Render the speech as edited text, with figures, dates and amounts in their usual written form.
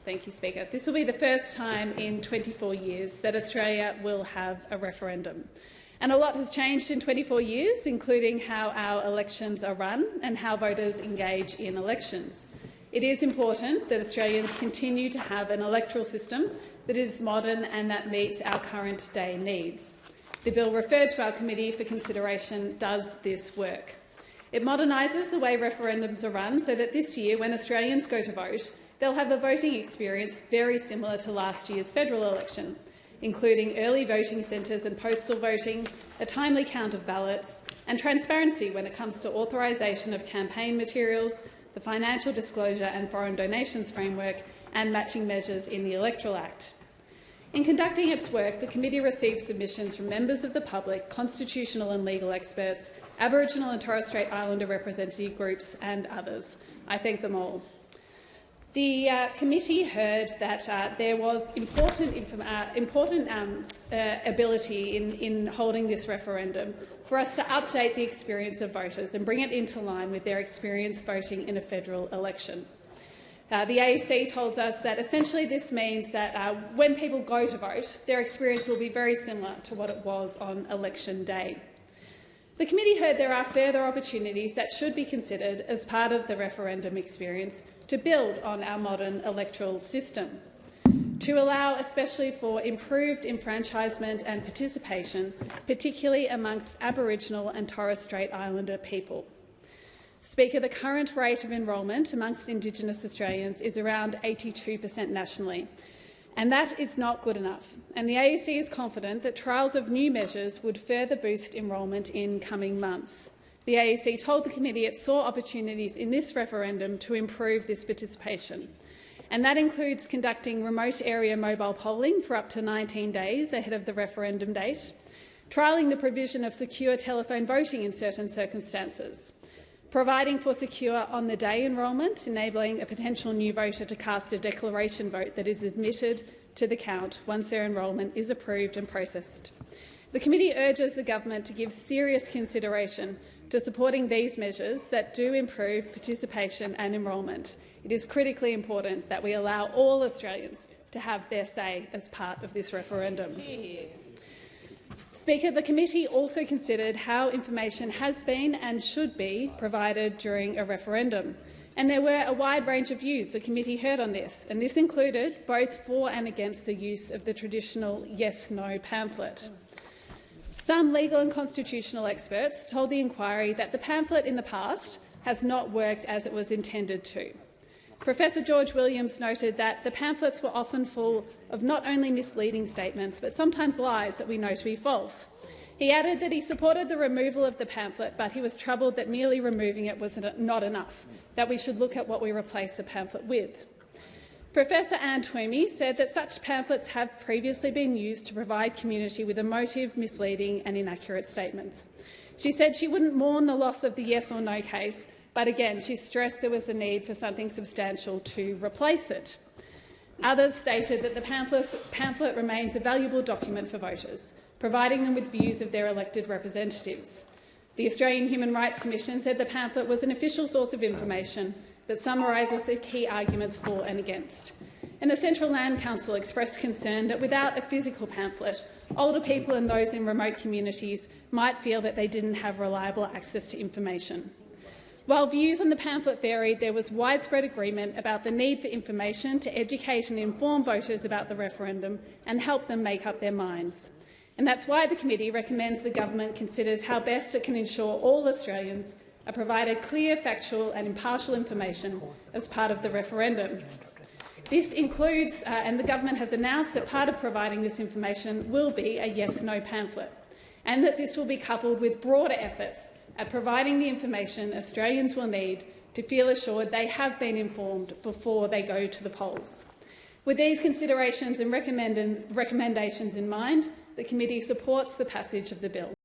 Thank you, Speaker. This will be the first time in 24 years that Australia will have a referendum. And a lot has changed in 24 years, including how our elections are run and how voters engage in elections. It is important that Australians continue to have an electoral system that is modern and that meets our current day needs. The bill referred to our committee for consideration does this work. It modernises the way referendums are run so that this year, when Australians go to vote, they'll have a voting experience very similar to last year's federal election, including early voting centres and postal voting, a timely count of ballots and transparency when it comes to authorisation of campaign materials, the financial disclosure and foreign donations framework and matching measures in the Electoral Act. In conducting its work, the committee received submissions from members of the public, constitutional and legal experts, Aboriginal and Torres Strait Islander representative groups and others. I thank them all. The committee heard that there was important ability in holding this referendum for us to update the experience of voters and bring it into line with their experience voting in a federal election. The AEC told us that essentially this means that when people go to vote, their experience will be very similar to what it was on election day. The committee heard there are further opportunities that should be considered as part of the referendum experience to build on our modern electoral system, to allow especially for improved enfranchisement and participation, particularly amongst Aboriginal and Torres Strait Islander people. Speaker, the current rate of enrolment amongst Indigenous Australians is around 82% nationally, and that is not good enough. And the AEC is confident that trials of new measures would further boost enrolment in coming months. The AEC told the committee it saw opportunities in this referendum to improve this participation, and that includes conducting remote area mobile polling for up to 19 days ahead of the referendum date, trialling the provision of secure telephone voting in certain circumstances, providing for secure on-the-day enrolment, enabling a potential new voter to cast a declaration vote that is admitted to the count once their enrolment is approved and processed. The committee urges the government to give serious consideration to supporting these measures that do improve participation and enrolment. It is critically important that we allow all Australians to have their say as part of this referendum. Speaker, the committee also considered how information has been and should be provided during a referendum, and there were a wide range of views the committee heard on this, and this included both for and against the use of the traditional yes-no pamphlet. Some legal and constitutional experts told the inquiry that the pamphlet in the past has not worked as it was intended to. Professor George Williams noted that the pamphlets were often full of not only misleading statements but sometimes lies that we know to be false. He added that he supported the removal of the pamphlet, but he was troubled that merely removing it was not enough, that we should look at what we replace the pamphlet with. Professor Anne Twomey said that such pamphlets have previously been used to provide community with emotive, misleading and inaccurate statements. She said she wouldn't mourn the loss of the yes or no case, but again she stressed there was a need for something substantial to replace it. Others stated that the pamphlet remains a valuable document for voters, providing them with views of their elected representatives. The Australian Human Rights Commission said the pamphlet was an official source of information that summarises the key arguments for and against. And the Central Land Council expressed concern that without a physical pamphlet, older people and those in remote communities might feel that they didn't have reliable access to information. While views on the pamphlet varied, there was widespread agreement about the need for information to educate and inform voters about the referendum and help them make up their minds. And that's why the committee recommends the government considers how best it can ensure all Australians are provided clear, factual and impartial information as part of the referendum. This includes, and the government has announced that part of providing this information will be a yes-no pamphlet, and that this will be coupled with broader efforts at providing the information Australians will need to feel assured they have been informed before they go to the polls. With these considerations and recommendations in mind, the committee supports the passage of the bill.